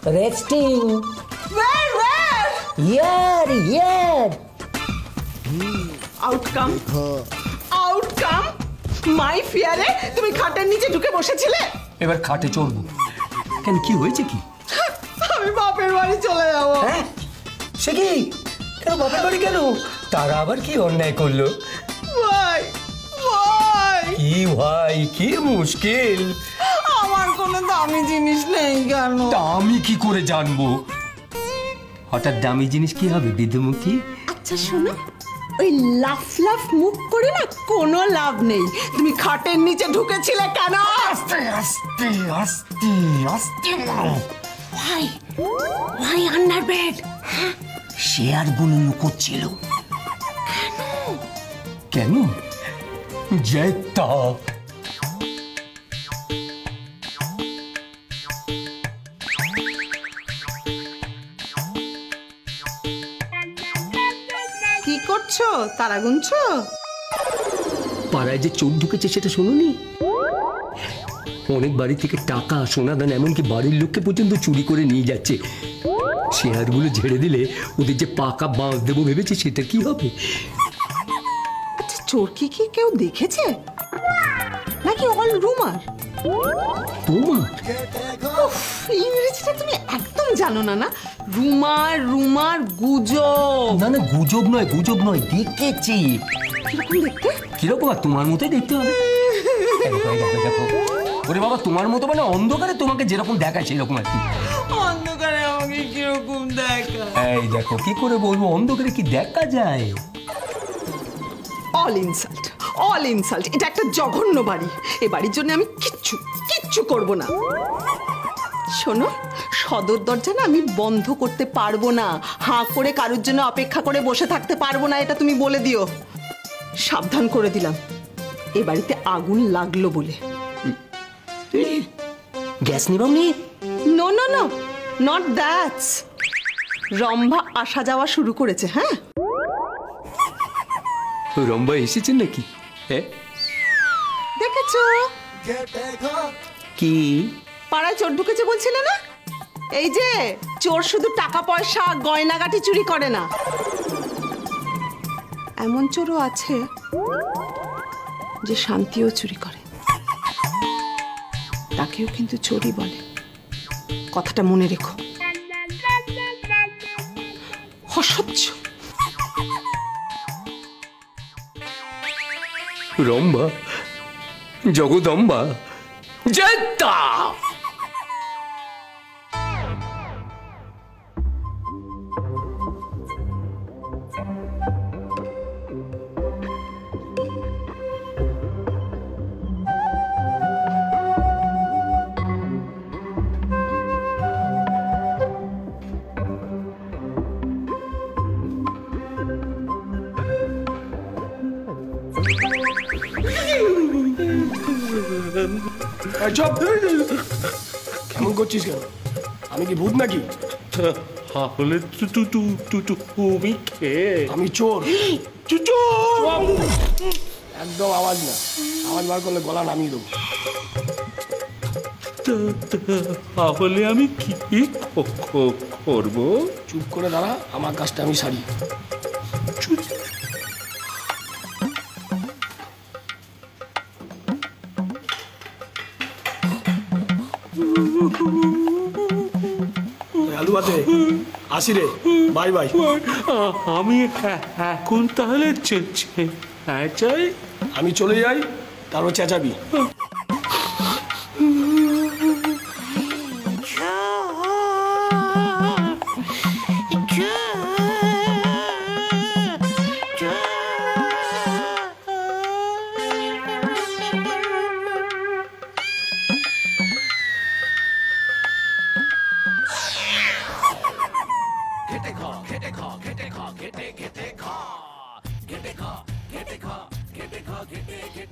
Resting. Where? Here. Outcome. My fear এ তুমি খাটের নিচে ঢুকে বসেছিলে। এবার খাটে চড়বো। কেন, কি হয়েছে কি? আমি বাপের বাড়ি চলে যাব। হ্যাঁ? সে কি? কেন বাপের বাড়ি কেন? তারা আবার কি অন্যায় করলো? ভাই কি ভাই, কি মুশকিল। আমার কোনো দামি জিনিস নেই কেন? তা আমি কি করে জানবো? হঠাৎ দামি জিনিস কি হবে বিধুমুখী? আচ্ছা শোনো, ওই লাফ মুখ করে না কোনো লাভ নেই। তুমি খাটের নিচে ঢুকেছিলে কেন? আস্তে Why under bed? শেয়ার বুনু করছিল। কেন? জেতা কি করছো? তারা গুনছো? পাড়ায় যে চোর ঢুকেছে সেটা শোনোনি? অনেক বাড়ি থেকে টাকা, সোনা দান, এমনকি বাড়ির লোককে পর্যন্ত চুরি করে নিয়ে যাচ্ছে। শেয়ারগুলো ঝেড়ে দিলে ওদের যে পাকা বাঁশ দেবো ভেবেছে, সেটা কি হবে? আচ্ছা, চোর কি কেউ দেখেছে নাকি অল রুমার? ইংরেজিটা তুমি একদম জানো না? রুমার গুজব। না, গুজব নয়, দেখেছি। কিরকম দেখতে? কিরকম? আর তোমার মতোই দেখতে হবে। দেখো ওরে বাবা, তোমার মতো মানে অন্ধকারে তোমাকে যেরকম দেখায় সেরকম আর কি। অন্ধকারে আমাকে কিরকম দেখায়? এই দেখো, কি করে বলবো অন্ধকারে কি দেখা যায়? All insult. এটা একটা জঘন্য বাড়ি। এ বাড়ির জন্য আমি কিচ্ছু করব না। শোনো, সদর দরজা না আমি বন্ধ করতে পারবো না। হাঁ করে কারোর জন্য অপেক্ষা করে বসে থাকতে পারবো না, এটা তুমি বলে দিও। সাবধান করে দিলাম, এ বাড়িতে আগুন লাগলো বলে। গ্যাস নিবাওনি? No, not that's. রম্ভা আসা যাওয়া শুরু করেছে। হ্যাঁ, রম্ভা এসেছেন নাকি? দেখেছো? কি পাড়ায় চোর ঢুকেছে বলছিলে না? এই যে চোর শুধু টাকা পয়সা গয়নাগাটি চুরি করে না, এমন চোরও আছে যে শান্তিও চুরি করে। তাকেও কিন্তু চোরই বলে, কথাটা মনে রেখো। অসহ্য। রম্ভা, জগদম্বা, জেতা। কেমন করছিস কেন? আমি কি ভূত নাকি? তাহলে তুমি কে? আমি চোর। একদম আওয়াজ বার করলে গলা নামিয়ে দেবো। তাহলে আমি কি করবো? চুপ করে দাঁড়া, আমার কাজটা আমি সারি। আলু আছে, আসি রে, বাই। আমি এখন তাহলে চাই? আমি চলে যাই, তারপর চেঁচাবি। Get